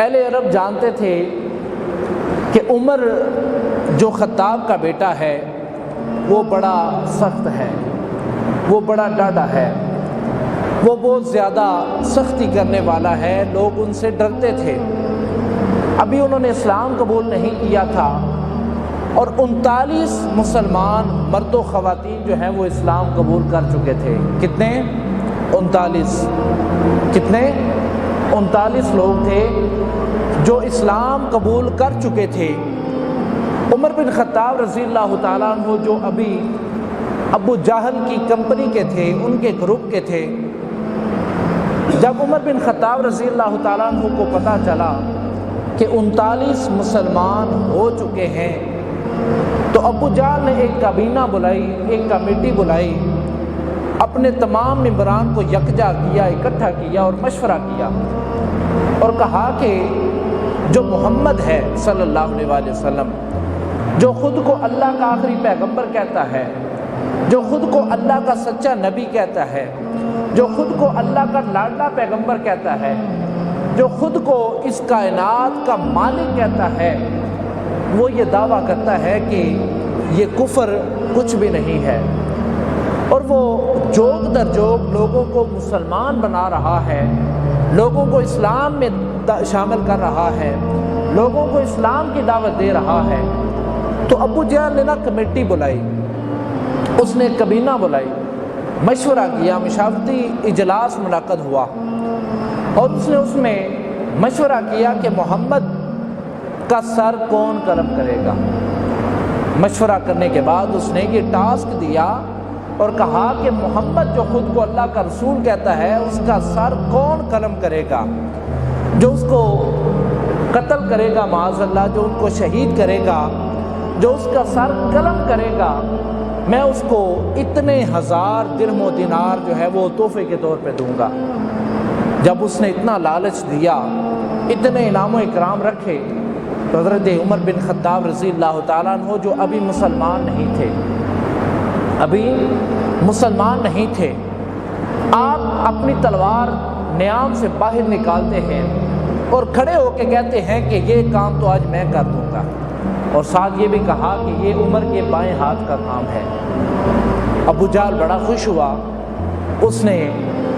اہل عرب جانتے تھے کہ عمر جو خطاب کا بیٹا ہے وہ بڑا سخت ہے، وہ بڑا ڈاڈا ہے، وہ بہت زیادہ سختی کرنے والا ہے، لوگ ان سے ڈرتے تھے۔ ابھی انہوں نے اسلام قبول نہیں کیا تھا اور 39 مسلمان مرد و خواتین جو ہیں وہ اسلام قبول کر چکے تھے۔ کتنے؟ 39۔ کتنے؟ 39 لوگ تھے جو اسلام قبول کر چکے تھے۔ عمر بن خطاب رضی اللہ تعالیٰ عنہ جو ابھی ابو جہل کی کمپنی کے تھے، ان کے گروپ کے تھے، جب عمر بن خطاب رضی اللہ تعالیٰ عنہ کو پتہ چلا کہ 39 مسلمان ہو چکے ہیں، تو ابو جہل نے ایک کابینہ بلائی، ایک کمیٹی بلائی، اپنے تمام ممبران کو یکجا کیا، اکٹھا کیا اور مشورہ کیا اور کہا کہ جو محمد ہے صلی اللہ علیہ وآلہ وسلم، جو خود کو اللہ کا آخری پیغمبر کہتا ہے، جو خود کو اللہ کا سچا نبی کہتا ہے، جو خود کو اللہ کا لاڈلا پیغمبر کہتا ہے، جو خود کو اس کائنات کا مالک کہتا ہے، وہ یہ دعویٰ کرتا ہے کہ یہ کفر کچھ بھی نہیں ہے، اور وہ جوگ در جوگ لوگوں کو مسلمان بنا رہا ہے، لوگوں کو اسلام میں شامل کر رہا ہے، لوگوں کو اسلام کی دعوت دے رہا ہے۔ تو ابو جہل نے کمیٹی بلائی، اس نے کابینہ بلائی، مشورہ کیا، مشاورتی اجلاس منعقد ہوا اور اس میں مشورہ کیا کہ محمد کا سر کون قلم کرے گا۔ مشورہ کرنے کے بعد اس نے یہ ٹاسک دیا اور کہا کہ محمد جو خود کو اللہ کا رسول کہتا ہے، اس کا سر کون قلم کرے گا، جو اس کو قتل کرے گا معاذ اللہ، جو ان کو شہید کرے گا، جو اس کا سر قلم کرے گا، میں اس کو اتنے 1000 درہم و دینار جو ہے وہ تحفے کے طور پہ دوں گا۔ جب اس نے اتنا لالچ دیا، اتنے انعام و اکرام رکھے، تو حضرت عمر بن خطاب رضی اللہ تعالیٰ عنہ جو ابھی مسلمان نہیں تھے، ابھی مسلمان نہیں تھے، آپ اپنی تلوار نیام سے باہر نکالتے ہیں اور کھڑے ہو کے کہتے ہیں کہ یہ کام تو آج میں کر دوں گا، اور ساتھ یہ بھی کہا کہ یہ عمر کے بائیں ہاتھ کا کام ہے۔ ابو جہل بڑا خوش ہوا، اس نے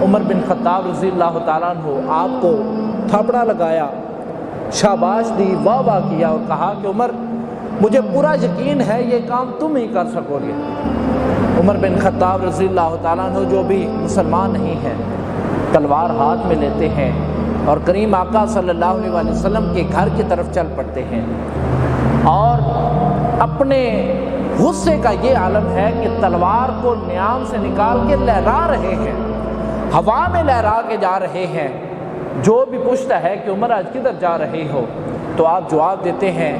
عمر بن خطاب رضی اللہ تعالیٰ عنہ آپ کو تھاپڑا لگایا، شاباش دی، واہ واہ کیا اور کہا کہ عمر مجھے پورا یقین ہے یہ کام تم ہی کر سکو گے۔ عمر بن خطاب رضی اللہ تعالیٰ عنہ جو بھی مسلمان نہیں ہیں، تلوار ہاتھ میں لیتے ہیں اور کریم آقا صلی اللہ علیہ وآلہ وسلم کے گھر کی طرف چل پڑتے ہیں، اور اپنے غصے کا یہ عالم ہے کہ تلوار کو نیام سے نکال کے لہرا رہے ہیں، ہوا میں لہرا کے جا رہے ہیں۔ جو بھی پوچھتا ہے کہ عمر آج کدھر جا رہے ہو، تو آپ جواب دیتے ہیں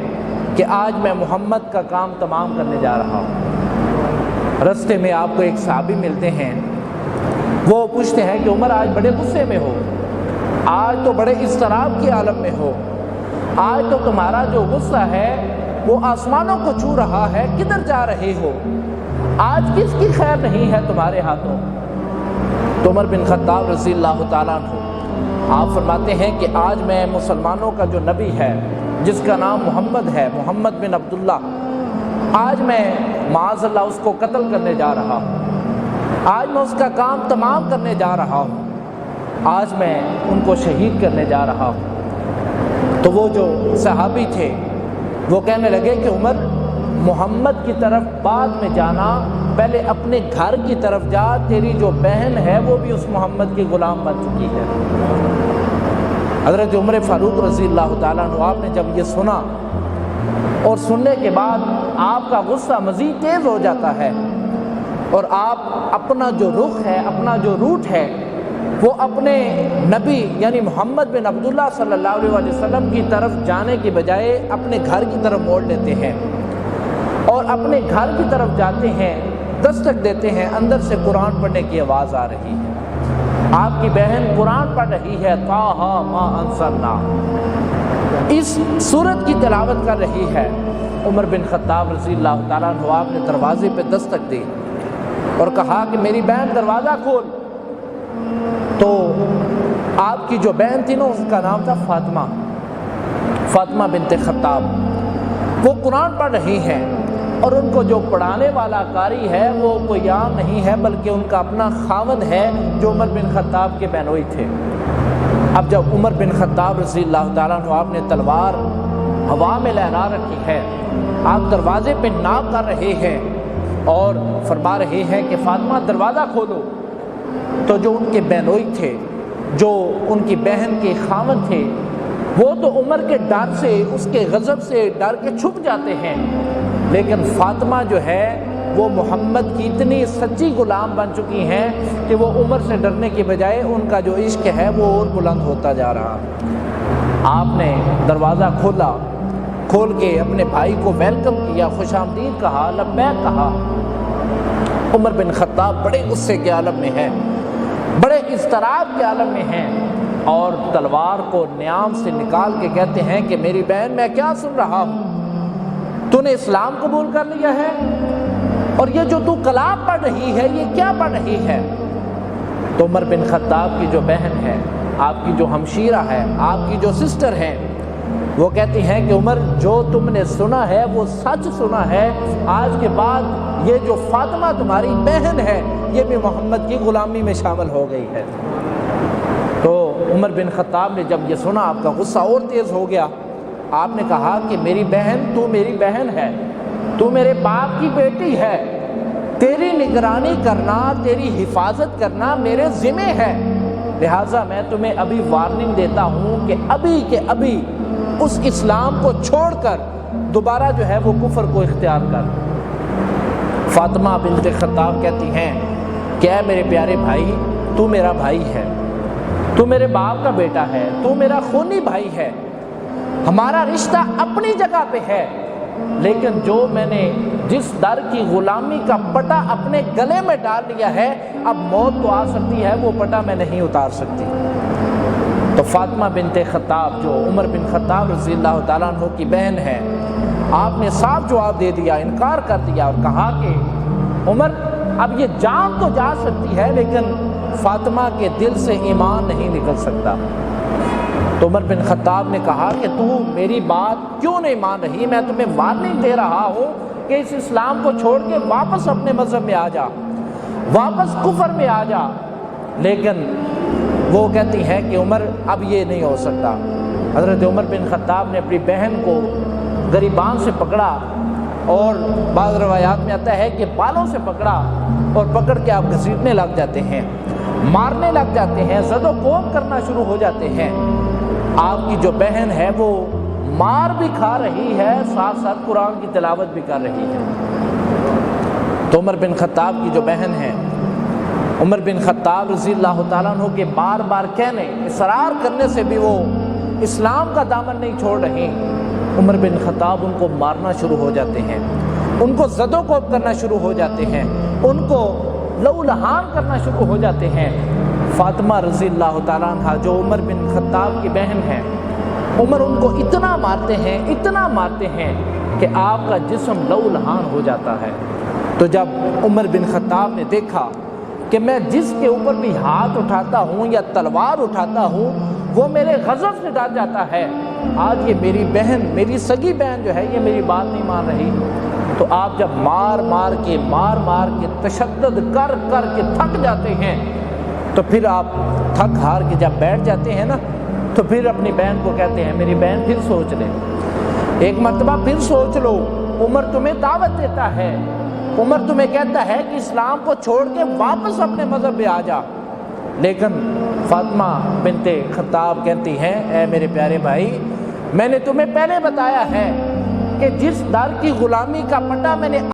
کہ آج میں محمد کا کام تمام کرنے جا رہا ہوں۔ رستے میں آپ کو ایک صحابی ملتے ہیں، وہ پوچھتے ہیں کہ عمر آج بڑے غصے میں ہو، آج تو بڑے اضطراب کے عالم میں ہو، آج تو تمہارا جو غصہ ہے وہ آسمانوں کو چھو رہا ہے، کدھر جا رہے ہو، آج کس کی خیر نہیں ہے تمہارے ہاتھوں؟ تو عمر بن خطاب رضی اللہ تعالیٰ عنہ آپ فرماتے ہیں کہ آج میں مسلمانوں کا جو نبی ہے جس کا نام محمد ہے، محمد بن عبداللہ، آج میں معاذ اللہ اس کو قتل کرنے جا رہا ہوں، آج میں اس کا کام تمام کرنے جا رہا ہوں، آج میں ان کو شہید کرنے جا رہا ہوں۔ تو وہ جو صحابی تھے وہ کہنے لگے کہ عمر، محمد کی طرف بعد میں جانا، پہلے اپنے گھر کی طرف جا، تیری جو بہن ہے وہ بھی اس محمد کی غلام بن چکی ہے۔ حضرت عمر فاروق رضی اللہ تعالیٰ عنہ آپ نے جب یہ سنا اور سننے کے بعد آپ کا غصہ مزید تیز ہو جاتا ہے، اور آپ اپنا جو رخ ہے، اپنا جو روٹ ہے، وہ اپنے نبی یعنی محمد بن عبداللہ صلی اللہ علیہ وسلم کی طرف جانے کے بجائے اپنے گھر کی طرف موڑ لیتے ہیں، اور اپنے گھر کی طرف جاتے ہیں، دستک دیتے ہیں، اندر سے قرآن پڑھنے کی آواز آ رہی ہے، آپ کی بہن قرآن پڑھ رہی ہے، طٰہٰ ما انزلنا، اس سورت کی تلاوت کر رہی ہے۔ عمر بن خطاب رضی اللہ تعالیٰ عنہ آپ نے دروازے پہ دستک دی اور کہا کہ میری بہن دروازہ کھول۔ تو آپ کی جو بہن تھی نا، اس کا نام تھا فاطمہ، فاطمہ بنت خطاب وہ قرآن پڑھ رہی ہیں، اور ان کو جو پڑھانے والا قاری ہے وہ کوئی عام نہیں ہے بلکہ ان کا اپنا خاوند ہے جو عمر بن خطاب کے بہنوئی تھے۔ اب جب عمر بن خطاب رضی اللہ تعالیٰ عنہ آپ نے تلوار ہوا میں لہرا رکھی ہے، آپ دروازے پہ ناک کر رہے ہیں اور فرما رہے ہیں کہ فاطمہ دروازہ کھولو، تو جو ان کے بہنوئی تھے، جو ان کی بہن کے خاوند تھے، وہ تو عمر کے ڈر سے، اس کے غضب سے ڈر کے چھپ جاتے ہیں، لیکن فاطمہ جو ہے وہ محمد کی اتنی سچی غلام بن چکی ہیں کہ وہ عمر سے ڈرنے کی بجائے ان کا جو عشق ہے وہ اور بلند ہوتا جا رہا۔ آپ نے دروازہ کھول کے اپنے بھائی کو ویلکم کیا، خوش آمدید کہا، لبیک کہا۔ عمر بن خطاب بڑے غصے کے عالم میں ہیں، بڑے اضطراب کے عالم میں ہیں، اور تلوار کو نیام سے نکال کے کہتے ہیں کہ میری بہن میں کیا سن رہا ہوں، تو نے اسلام قبول کر لیا ہے، اور یہ جو تو کلام پڑھ رہی ہے یہ کیا پڑھ رہی ہے؟ تو عمر بن خطاب کی جو بہن ہے، آپ کی جو ہمشیرہ ہے، آپ کی جو سسٹر ہے، وہ کہتی ہیں کہ عمر جو تم نے سنا ہے وہ سچ سنا ہے، آج کے بعد یہ جو فاطمہ تمہاری بہن ہے یہ بھی محمد کی غلامی میں شامل ہو گئی ہے۔ تو عمر بن خطاب نے جب یہ سنا آپ کا غصہ اور تیز ہو گیا، آپ نے کہا کہ میری بہن، تو میری بہن ہے، تو میرے باپ کی بیٹی ہے، تیری نگرانی کرنا، تیری حفاظت کرنا میرے ذمہ ہے، لہٰذا میں تمہیں ابھی وارننگ دیتا ہوں کہ ابھی کے ابھی اس اسلام کو چھوڑ کر دوبارہ جو ہے وہ کفر کو اختیار کر۔ فاطمہ بنت خطاب کہتی ہیں کہ اے میرے پیارے بھائی، تو میرا بھائی ہے، تو میرے باپ کا بیٹا ہے، تو میرا خونی بھائی ہے، ہمارا رشتہ اپنی جگہ پہ ہے، لیکن جو میں نے جس در کی غلامی کا پٹا اپنے گلے میں ڈال لیا ہے، اب موت تو آ سکتی ہے، وہ پٹا میں نہیں اتار سکتی۔ تو فاطمہ بنت خطاب جو عمر بن خطاب رضی اللہ تعالیٰ عنہ کی بہن ہے، آپ نے صاف جواب دے دیا، انکار کر دیا اور کہا کہ عمر اب یہ جان تو جا سکتی ہے لیکن فاطمہ کے دل سے ایمان نہیں نکل سکتا۔ تو عمر بن خطاب نے کہا کہ تو میری بات کیوں نہیں مان رہی؟ میں تمہیں وارننگ دے رہا ہوں کہ اس اسلام کو چھوڑ کے واپس اپنے مذہب میں آ جا، واپس کفر میں آ جا، لیکن وہ کہتی ہیں کہ عمر اب یہ نہیں ہو سکتا۔ حضرت عمر بن خطاب نے اپنی بہن کو گریبان سے پکڑا، اور بعض روایات میں آتا ہے کہ بالوں سے پکڑا، اور پکڑ کے آپ گھسیٹنے لگ جاتے ہیں، مارنے لگ جاتے ہیں، زد و کوب کرنا شروع ہو جاتے ہیں۔ آپ کی جو بہن ہے وہ مار بھی کھا رہی ہے، ساتھ ساتھ قرآن کی تلاوت بھی کر رہی ہے۔ تو عمر بن خطاب کی جو بہن ہے، عمر بن خطاب رضی اللہ تعالیٰ عنہ کے بار بار کہنے، اصرار کرنے سے بھی وہ اسلام کا دامن نہیں چھوڑ رہی۔ عمر بن خطاب ان کو مارنا شروع ہو جاتے ہیں، ان کو زد و کوب کرنا شروع ہو جاتے ہیں، ان کو لہو لہان کرنا شروع ہو جاتے ہیں۔ فاطمہ رضی اللہ تعالیٰ عنہ جو عمر بن خطاب کی بہن ہے، عمر ان کو اتنا مارتے ہیں، اتنا مارتے ہیں کہ آپ کا جسم لہو لہان ہو جاتا ہے۔ تو جب عمر بن خطاب نے دیکھا کہ میں جس کے اوپر بھی ہاتھ اٹھاتا ہوں یا تلوار اٹھاتا ہوں وہ میرے غضب سے ڈر جاتا ہے، آج یہ میری بہن، میری سگی بہن جو ہے یہ میری بات نہیں مان رہی، تو آپ جب مار مار کے تشدد کر کے تھک جاتے ہیں، تو پھر آپ تھک ہار کے جب بیٹھ جاتے ہیں نا، تو پھر اپنی بہن کو کہتے ہیں میری بہن پھر سوچ لے، ایک مرتبہ پھر سوچ لو، عمر تمہیں دعوت دیتا ہے، عمر تمہیں کہتا ہے کہ اسلام کو چھوڑ کے واپس اپنے مذہب پہ آ جا، لیکن فاطمہ بنت خطاب کہتی ہیں اے میرے پیارے بھائی، میں نے تمہیں پہلے بتایا ہے کہ جس در کی غلامی کا پٹا میں نے